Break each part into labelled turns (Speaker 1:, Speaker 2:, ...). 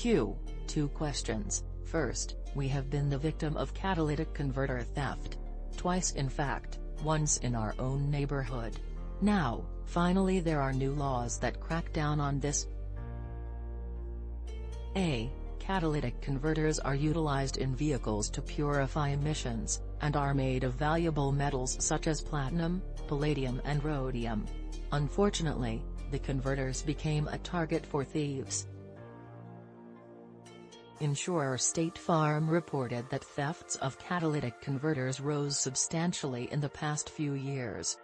Speaker 1: Two questions. First, we have been the victim of catalytic converter theft. Twice in fact, once in our own neighborhood. Now, finally there are new laws that crack down on this. A. Catalytic converters are utilized in vehicles to purify emissions, and are made of valuable metals such as platinum, palladium and rhodium. Unfortunately, the converters became a target for thieves. Insurer State Farm reported that thefts of catalytic converters rose substantially in the past few years.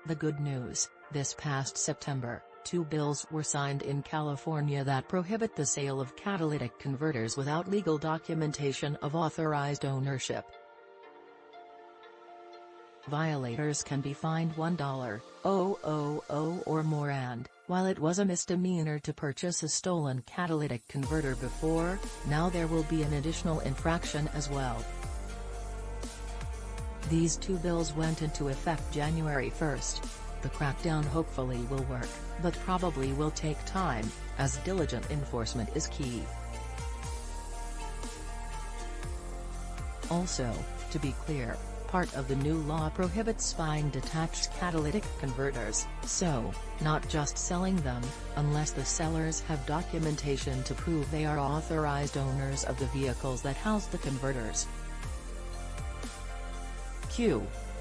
Speaker 1: The good news: this past September, 2 bills were signed in California that prohibit the sale of catalytic converters without legal documentation of authorized ownership. Violators can be fined $1,000 or more, and, while it was a misdemeanor to purchase a stolen catalytic converter before, now there will be an additional infraction as well. These 2 bills went into effect January 1st. The crackdown hopefully will work, but probably will take time, as diligent enforcement is key. Also, to be clear, part of the new law prohibits buying detached catalytic converters, so, not just selling them, unless the sellers have documentation to prove they are authorized owners of the vehicles that house the converters.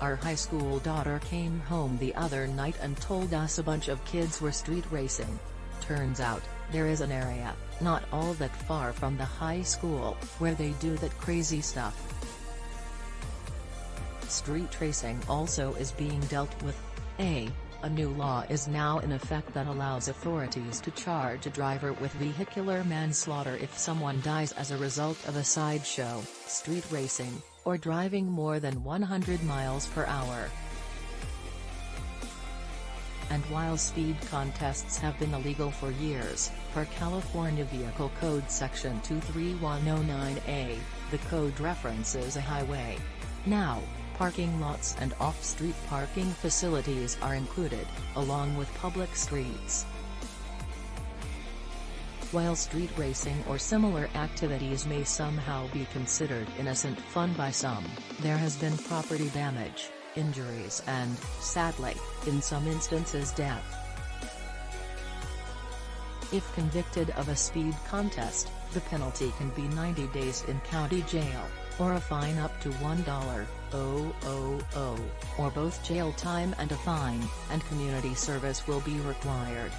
Speaker 1: Our high school daughter came home the other night and told us a bunch of kids were street racing. Turns out, there is an area, not all that far from the high school, where they do that crazy stuff. Street racing also is being dealt with. A new law is now in effect that allows authorities to charge a driver with vehicular manslaughter if someone dies as a result of a sideshow, street racing, or driving more than 100 miles per hour. And while speed contests have been illegal for years, per California Vehicle Code Section 23109A, the code references a highway. Now, parking lots and off-street parking facilities are included, along with public streets. While street racing or similar activities may somehow be considered innocent fun by some, there has been property damage, injuries and, sadly, in some instances death. If convicted of a speed contest, the penalty can be 90 days in county jail, or a fine up to $1,000, or both jail time and a fine, and community service will be required.